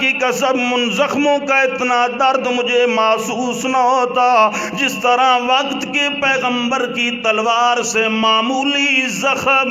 کی قسم ان زخموں کا اتنا درد مجھے محسوس نہ ہوتا جس طرح وقت کے پیغمبر کی تلوار سے معمولی زخم،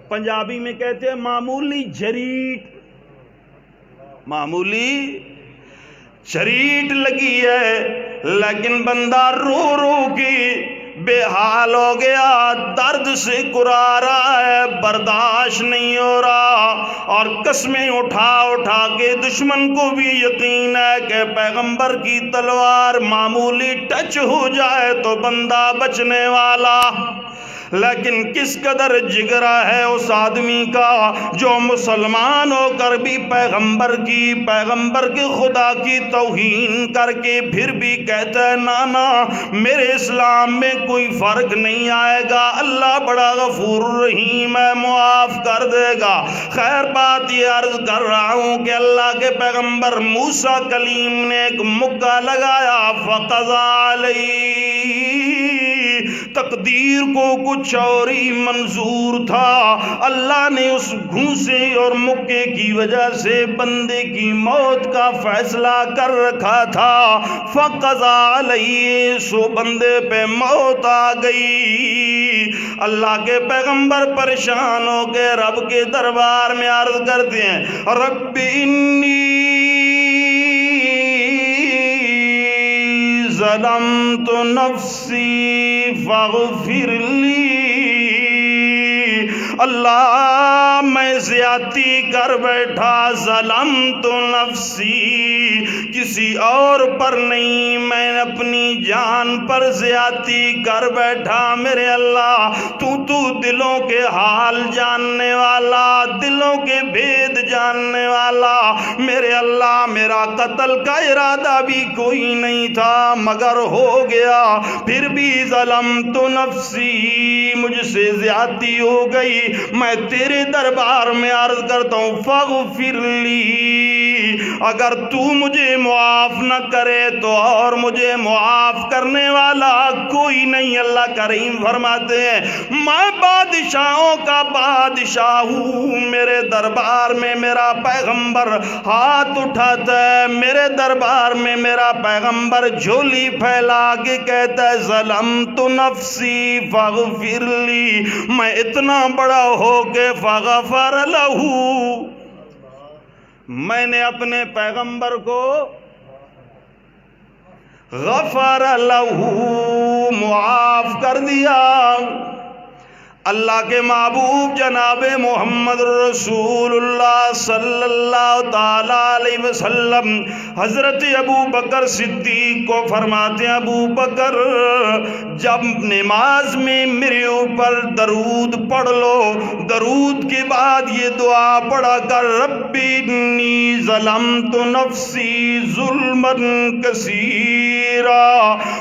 پنجابی میں کہتے ہیں معمولی جھریٹ، معمولی جھریٹ لگی ہے، لیکن بندہ رو رو کے بے حال ہو گیا، درد سے کرا رہا ہے، برداشت نہیں ہو رہا، اور قسمیں اٹھا اٹھا کے دشمن کو بھی یقین ہے کہ پیغمبر کی تلوار معمولی ٹچ ہو جائے تو بندہ بچنے والا۔ لیکن کس قدر جگرا ہے اس آدمی کا جو مسلمان ہو کر بھی پیغمبر کے خدا کی توہین کر کے پھر بھی کہتا ہے نا میرے اسلام میں کوئی فرق نہیں آئے گا، اللہ بڑا غفور رحیم ہے، معاف کر دے گا۔ خیر بات یہ عرض کر رہا ہوں کہ اللہ کے پیغمبر موسیٰ کلیم نے ایک مکہ لگایا، فقضى علیہ، تقدیر کو کچھ اور ہی منظور تھا، اللہ نے اس گھونسے اور مکے کی وجہ سے بندے کی موت کا فیصلہ کر رکھا تھا، فقضى علیہ، سو بندے پہ موت آ گئی۔ اللہ کے پیغمبر پریشان ہو کے رب کے دربار میں عرض کرتے ہیں، رب انی ظلمت نفسی فاغفر لی، اللہ میں زیادتی کر بیٹھا، ظلمت نفسی، کسی اور پر نہیں، میں اپنی جان پر زیادتی کر بیٹھا، میرے اللہ تو دلوں کے حال جاننے والا، دلوں کے بھید جاننے والا، میرے اللہ میرا قتل کا ارادہ بھی کوئی نہیں تھا مگر ہو گیا، پھر بھی ظلمت نفسی، مجھ سے زیادتی ہو گئی، میں تیرے دربار میں عرض کرتا ہوں فاغفر لی، اگر تو مجھے معاف نہ کرے تو اور مجھے معاف کرنے والا کوئی نہیں۔ اللہ کریم فرماتے ہیں میں بادشاہوں کا بادشاہ ہوں، میرے دربار میں میرا پیغمبر ہاتھ اٹھاتا ہے، میرے دربار میں میرا پیغمبر جھولی پھیلا کے کہتا ہے ظلمت نفسی فاغفر لی، میں اتنا بڑا ہو کے فغفر لہو، میں نے اپنے پیغمبر کو غفر لہو، معاف کر دیا۔ اللہ کے محبوب جناب محمد رسول اللہ صلی اللہ تعالی علیہ وسلم حضرت ابو بکر صدیق کو فرماتے ہیں ابو بکر جب نماز میں میرے اوپر درود پڑھ لو، درود کے بعد یہ دعا پڑھا کر رب انی ظلمت نفسی ظلما کثیرا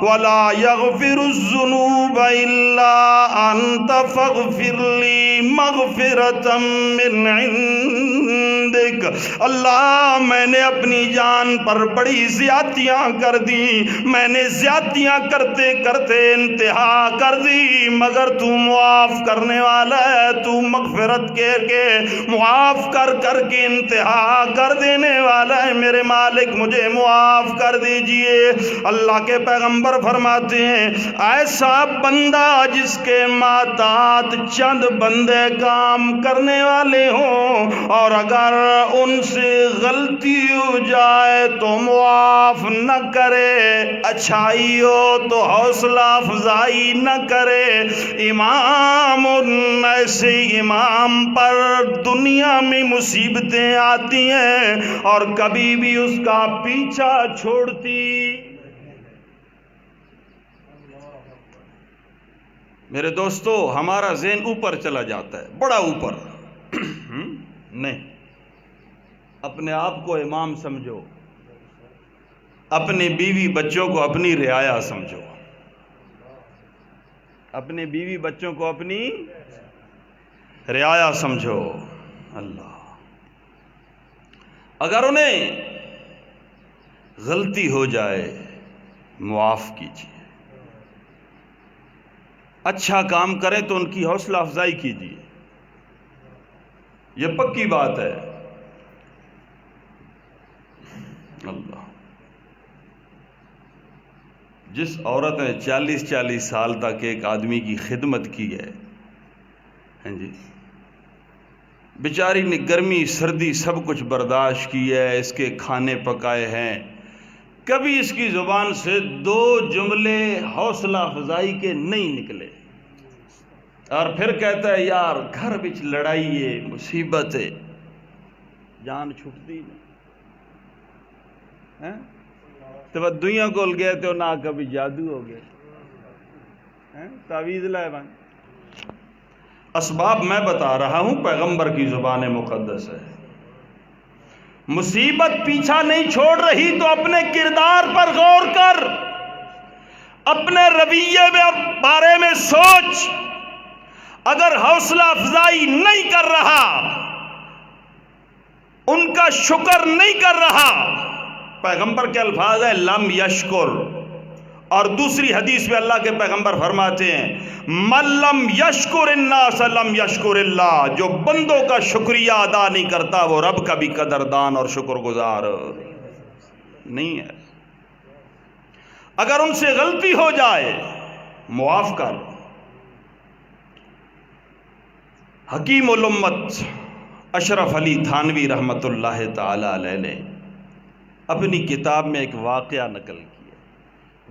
ولا یغفر الذنوب الا انت فاغفر لی مغفرة من عندک، اللہ میں نے اپنی جان پر بڑی زیادتیاں کر دی، میں نے زیادتیاں کرتے کرتے انتہا کر دی، مگر تو معاف کرنے والا ہے، تو مغفرت کے معاف کر کر کے انتہا کر دینے والا ہے، میرے مالک مجھے معاف کر دیجئے۔ اللہ کے پیغمبر فرماتے ہیں ایسا بندہ جس کے ماتحت چند بندے کام کرنے والے ہوں اور اگر ان سے غلطی ہو جائے تو معاف نہ کرے، اچھائی ہو تو حوصلہ افزائی نہ کرے، امام ایسے امام پر دنیا میں مصیبتیں آتی ہیں اور کبھی بھی اس کا پیچھا چھوڑتی۔ میرے دوستو ہمارا ذہن اوپر چلا جاتا ہے، بڑا اوپر نہیں، اپنے آپ کو امام سمجھو، اپنے بیوی بچوں کو اپنی رعایا سمجھو، اپنے بیوی بچوں کو اپنی رعایا سمجھو۔ اللہ اگر انہیں غلطی ہو جائے معاف کیجیے، اچھا کام کریں تو ان کی حوصلہ افزائی کیجیے، یہ پکی بات ہے۔ اللہ، جس عورت نے 40 سال تک ایک آدمی کی خدمت کی ہے، ہاں جی، بیچاری نے گرمی سردی سب کچھ برداشت کی ہے، اس کے کھانے پکائے ہیں، کبھی اس کی زبان سے 2 جملے حوصلہ افزائی کے نہیں نکلے، اور پھر کہتا ہے یار گھر بچ لڑائی ہے، مصیبت ہے، جان چھٹتی نہیں، تو دنیا کول گئے تو نہ کبھی جادو ہو گئے، تعویذ لائے بان۔ اسباب میں بتا رہا ہوں، پیغمبر کی زبان مقدس ہے۔ مصیبت پیچھا نہیں چھوڑ رہی تو اپنے کردار پر غور کر، اپنے رویے بارے میں سوچ۔ اگر حوصلہ افزائی نہیں کر رہا، ان کا شکر نہیں کر رہا، پیغمبر کے الفاظ ہیں لم یشکر، اور دوسری حدیث میں اللہ کے پیغمبر فرماتے ہیں من لم یشکر الناس لم یشکر اللہ، جو بندوں کا شکریہ ادا نہیں کرتا وہ رب کا بھی قدردان اور شکر گزار نہیں ہے۔ اگر ان سے غلطی ہو جائے معاف کر۔ حکیم الامت اشرف علی تھانوی رحمت اللہ تعالی علیہ نے اپنی کتاب میں ایک واقعہ نقل کیا۔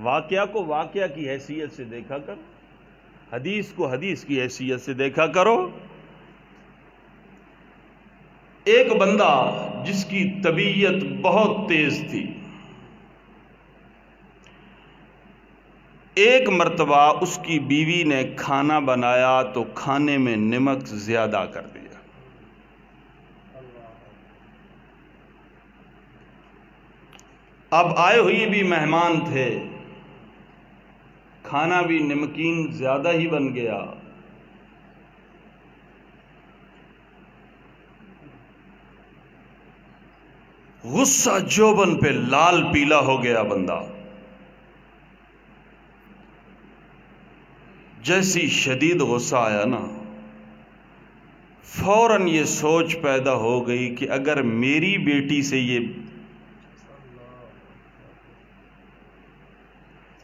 واقعہ کو واقعہ کی حیثیت سے دیکھا کرو، حدیث کو حدیث کی حیثیت سے دیکھا کرو۔ ایک بندہ جس کی طبیعت بہت تیز تھی، ایک مرتبہ اس کی بیوی نے کھانا بنایا تو کھانے میں نمک زیادہ کر دیا۔ اب آئے ہوئے بھی مہمان تھے، کھانا بھی نمکین زیادہ ہی بن گیا۔ غصہ جوبن پہ لال پیلا ہو گیا بندہ۔ جیسی شدید غصہ آیا نا، فوراً یہ سوچ پیدا ہو گئی کہ اگر میری بیٹی سے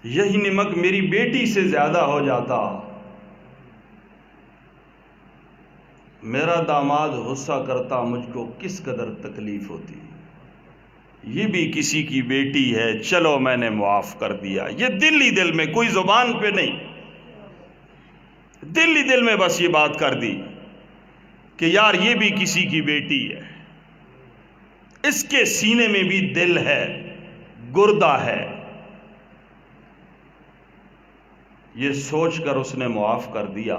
یہی نمک میری بیٹی سے زیادہ ہو جاتا، میرا داماد غصہ کرتا، مجھ کو کس قدر تکلیف ہوتی۔ یہ بھی کسی کی بیٹی ہے، چلو میں نے معاف کر دیا۔ یہ دل ہی دل میں، کوئی زبان پہ نہیں، دل ہی دل میں بس یہ بات کر دی کہ یار یہ بھی کسی کی بیٹی ہے، اس کے سینے میں بھی دل ہے، گردہ ہے۔ یہ سوچ کر اس نے معاف کر دیا،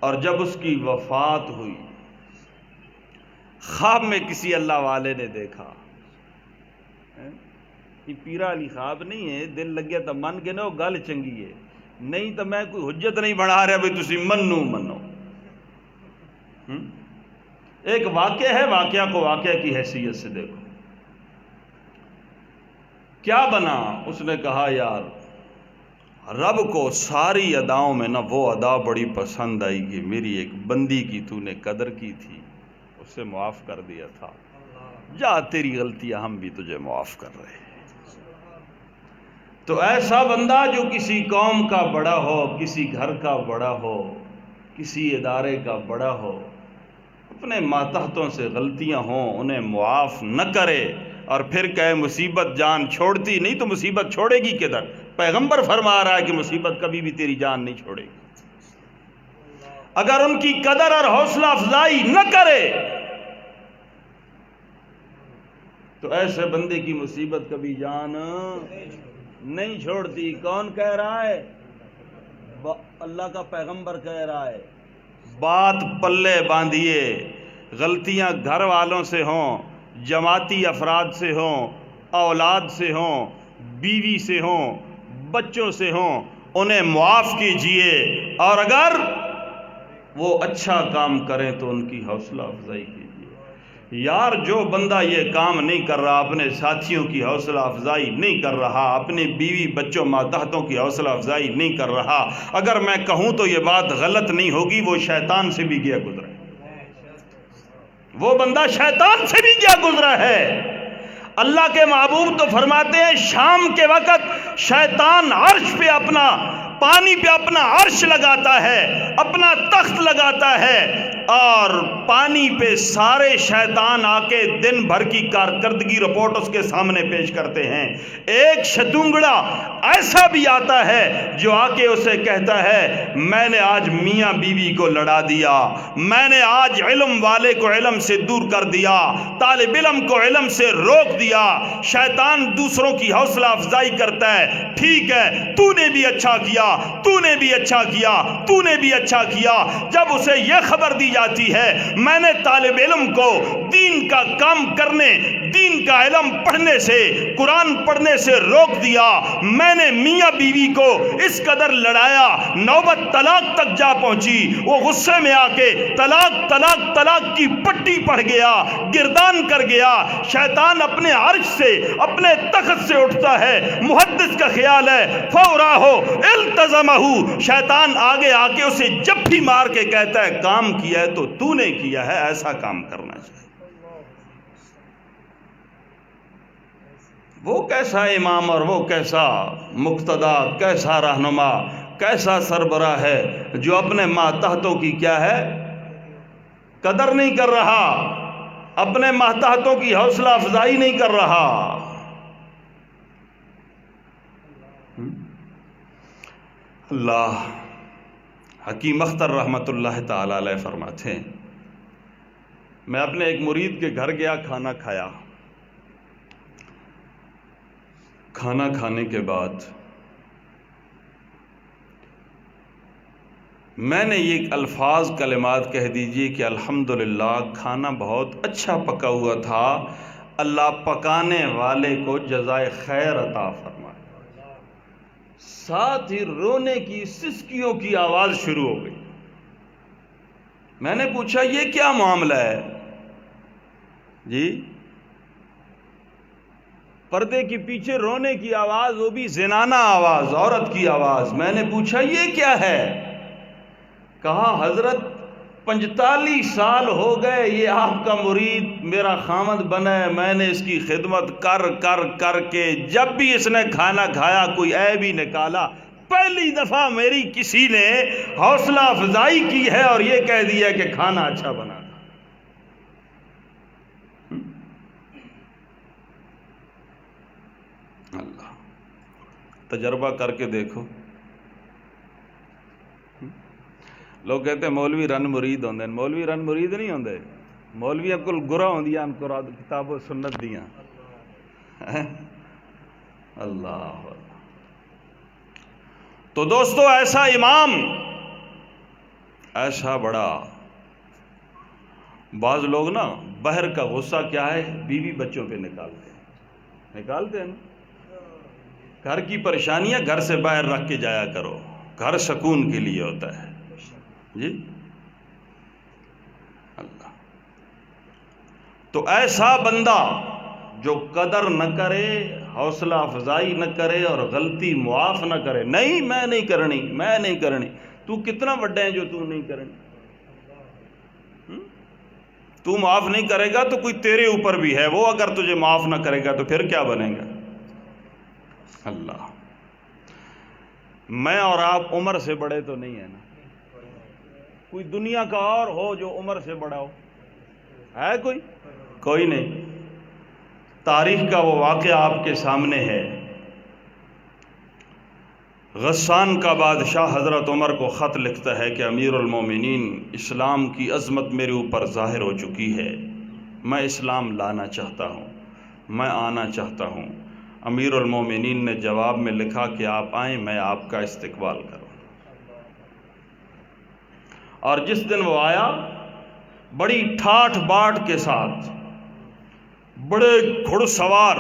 اور جب اس کی وفات ہوئی، خواب میں کسی اللہ والے نے دیکھا، یہ پیرا علی خواب نہیں ہے، دل لگیا تو من کے نو گل چنگی ہے، نہیں تو میں کوئی حجت نہیں بنا رہا بھائی تسی منو۔ ایک واقعہ ہے، واقعہ کو واقعہ کی حیثیت سے دیکھو۔ کیا بنا؟ اس نے کہا یار رب کو ساری اداؤں میں نا وہ ادا بڑی پسند آئی کہ میری ایک بندی کی تو نے قدر کی تھی، اسے معاف کر دیا تھا، جا تیری غلطیاں ہم بھی تجھے معاف کر رہے ہیں۔ تو ایسا بندہ جو کسی قوم کا بڑا ہو، کسی گھر کا بڑا ہو، کسی ادارے کا بڑا ہو، اپنے ماتحتوں سے غلطیاں ہوں انہیں معاف نہ کرے اور پھر کہے مصیبت جان چھوڑتی نہیں، تو مصیبت چھوڑے گی کدھر؟ پیغمبر فرما رہا ہے کہ مصیبت کبھی بھی تیری جان نہیں چھوڑے گی۔ اگر ان کی قدر اور حوصلہ افزائی نہ کرے تو ایسے بندے کی مصیبت کبھی جان نہیں چھوڑتی۔ کون کہہ رہا ہے؟ اللہ کا پیغمبر کہہ رہا ہے۔ بات پلے باندھیے، غلطیاں گھر والوں سے ہوں، جماعتی افراد سے ہوں، اولاد سے ہوں، بیوی سے ہوں، بچوں سے ہوں، انہیں معاف کیجئے، اور اگر وہ اچھا کام کریں تو ان کی حوصلہ افزائی کیجئے۔ یار جو بندہ یہ کام نہیں کر رہا، اپنے ساتھیوں کی حوصلہ افزائی نہیں کر رہا، اپنے بیوی بچوں ماتحتوں کی حوصلہ افزائی نہیں کر رہا، اگر میں کہوں تو یہ بات غلط نہیں ہوگی، وہ شیطان سے بھی گیا گزرا ہے۔ وہ بندہ شیطان سے بھی کیا گزرا ہے۔ اللہ کے محبوب تو فرماتے ہیں شام کے وقت شیطان عرش پہ اپنا پانی پہ اپنا عرش لگاتا ہے، اپنا تخت لگاتا ہے، اور پانی پہ سارے شیطان آ کے دن بھر کی کارکردگی رپورٹ اس کے سامنے پیش کرتے ہیں۔ ایک شتونگڑا ایسا بھی آتا ہے جو آ کے اسے کہتا ہے میں نے آج میاں بیوی کو لڑا دیا، میں نے آج علم والے کو علم سے دور کر دیا، طالب علم کو علم سے روک دیا۔ شیطان دوسروں کی حوصلہ افزائی کرتا ہے، ٹھیک ہے تو نے بھی اچھا کیا، تو نے بھی اچھا کیا، تو نے بھی اچھا کیا۔ جب اسے یہ خبر دی جاتی ہے میں نے طالب علم کو دین کا کام کرنے، دین کا علم پڑھنے سے، قرآن پڑھنے سے روک دیا، میں نے میاں بیوی کو اس قدر لڑایا نوبت طلاق تک جا پہنچی، وہ غصے میں آ کے طلاق طلاق طلاق کی پٹی پڑھ گیا، گردان کر گیا۔ شیطان اپنے عرش سے، اپنے تخت سے اٹھتا ہے، محدث کا خیال ہے فوراہ التزمہ، شیطان آگے آ کے اسے جپھی مار کے کہتا ہے کام کیا ہے تو نے کیا ہے، ایسا کام کرنا چاہیے۔ وہ کیسا امام اور وہ کیسا مقتدا، کیسا رہنما، کیسا سربراہ ہے جو اپنے ماتحتوں کی کیا ہے قدر نہیں کر رہا، اپنے ماتحتوں کی حوصلہ افزائی نہیں کر رہا۔ اللہ حکیم اختر رحمت اللہ تعالی علیہ فرماتے ہیں میں اپنے ایک مرید کے گھر گیا، کھانا کھایا، کھانا کھانے کے بعد میں نے یہ الفاظ کلمات کہہ دیجئے کہ الحمدللہ کھانا بہت اچھا پکا ہوا تھا، اللہ پکانے والے کو جزائے خیر عطا فرمائے۔ ساتھ ہی رونے کی سسکیوں کی آواز شروع ہو گئی۔ میں نے پوچھا یہ کیا معاملہ ہے جی؟ پردے کے پیچھے رونے کی آواز، وہ بھی زنانہ آواز، عورت کی آواز۔ میں نے پوچھا یہ کیا ہے؟ کہا حضرت 45 سال ہو گئے یہ آپ کا مرید میرا خامد بنا ہے، میں نے اس کی خدمت کر کر کر کے جب بھی اس نے کھانا کھایا کوئی عیب ہی نکالا، پہلی دفعہ میری کسی نے حوصلہ افزائی کی ہے اور یہ کہہ دیا کہ کھانا اچھا بنا تھا۔ اللہ تجربہ کر کے دیکھو۔ لوگ کہتے ہیں مولوی رن مرید ہوندے ہیں، مولوی رن مرید نہیں ہوندے، مولوی کول گرا ہوندیاں قرآن کتاب و سنت دیاں۔ اللہ تو دوستو ایسا امام، ایسا بڑا، بعض لوگ نا بہر کا غصہ کیا ہے بیوی بچوں پہ نکالتے ہیں نا۔ گھر کی پریشانیاں گھر سے باہر رکھ کے جایا کرو، گھر سکون کے لیے ہوتا ہے جی۔ اللہ تو ایسا بندہ جو قدر نہ کرے، حوصلہ افزائی نہ کرے اور غلطی معاف نہ کرے، نہیں میں نہیں کرنی، میں نہیں کرنی، تو کتنا بڑا ہے جو تو نہیں کرنی؟ تو معاف نہیں کرے گا تو کوئی تیرے اوپر بھی ہے، وہ اگر تجھے معاف نہ کرے گا تو پھر کیا بنے گا؟ اللہ میں اور آپ عمر سے بڑے تو نہیں ہیں نا، کوئی دنیا کا اور ہو جو عمر سے بڑا ہو ہے؟ کوئی نہیں۔ تاریخ کا وہ واقعہ آپ کے سامنے ہے، غسان کا بادشاہ حضرت عمر کو خط لکھتا ہے کہ امیر المومنین اسلام کی عظمت میرے اوپر ظاہر ہو چکی ہے، میں اسلام لانا چاہتا ہوں، میں آنا چاہتا ہوں۔ امیر المومنین نے جواب میں لکھا کہ آپ آئیں، میں آپ کا استقبال کروں۔ اور جس دن وہ آیا بڑی ٹھاٹھ باٹھ کے ساتھ، بڑے گھڑ سوار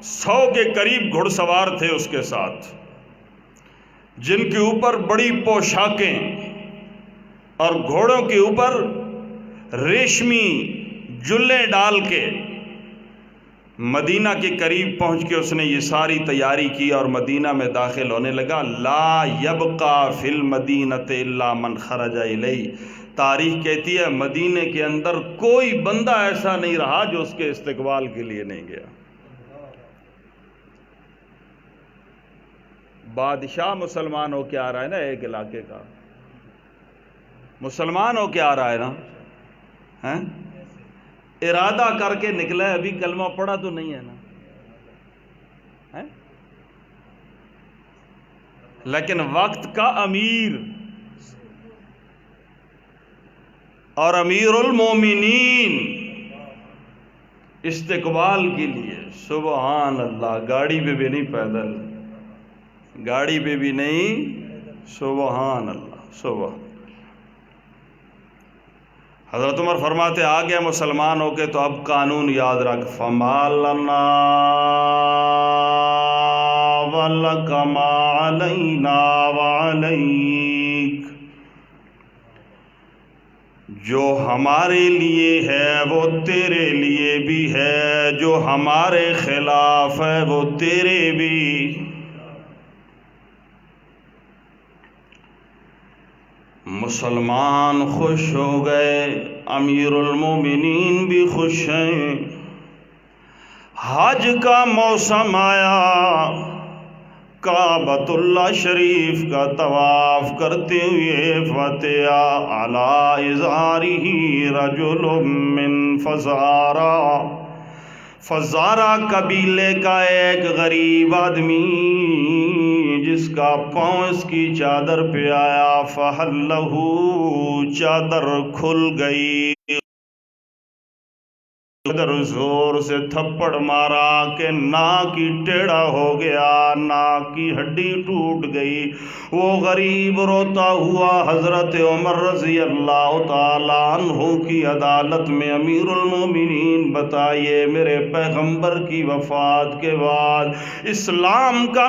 100 کے قریب گھڑ سوار تھے اس کے ساتھ، جن کے اوپر بڑی پوشاکیں اور گھوڑوں کے اوپر ریشمی جلیں ڈال کے مدینہ کے قریب پہنچ کے اس نے یہ ساری تیاری کی اور مدینہ میں داخل ہونے لگا۔ لا یبقى فی المدینۃ الا من خرج الیہ، تاریخ کہتی ہے مدینے کے اندر کوئی بندہ ایسا نہیں رہا جو اس کے استقبال کے لیے نہیں گیا۔ بادشاہ مسلمان ہو کے آ رہا ہے نا، ایک علاقے کا مسلمان ہو کے آ رہا ہے نا، ارادہ کر کے نکلا ہے، ابھی کلمہ پڑھا تو نہیں ہے نا، لیکن وقت کا امیر اور امیر المومنین استقبال کے لیے، سبحان اللہ، گاڑی پہ بھی نہیں، پیدل، گاڑی پہ بھی نہیں، سبحان اللہ، سبحان۔ حضرت عمر فرماتے آ گیا مسلمان ہو کے تو اب قانون یاد رکھ، فَمَا لَنَا وَلَكَ مَا عَلَيْنَا وَعَلَيْكَ، جو ہمارے لیے ہے وہ تیرے لیے بھی ہے، جو ہمارے خلاف ہے وہ تیرے بھی۔ مسلمان خوش ہو گئے، امیر المومنین بھی خوش ہیں۔ حج کا موسم آیا، کعبۃ اللہ شریف کا طواف کرتے ہوئے فتح علی ازارہ رجل من فزارہ قبیلے کا ایک غریب آدمی جس کا پاؤں اس کی چادر پہ آیا، فحلہ، چادر کھل گئی، ادھر زور سے تھپڑ مارا کہ ناک کی ٹیڑھا ہو گیا، ناک کی ہڈی ٹوٹ گئی۔ وہ غریب روتا ہوا حضرت عمر رضی اللہ تعالیٰ عنہ کی عدالت میں، امیر المومنین بتائیے میرے پیغمبر کی وفات کے بعد اسلام کا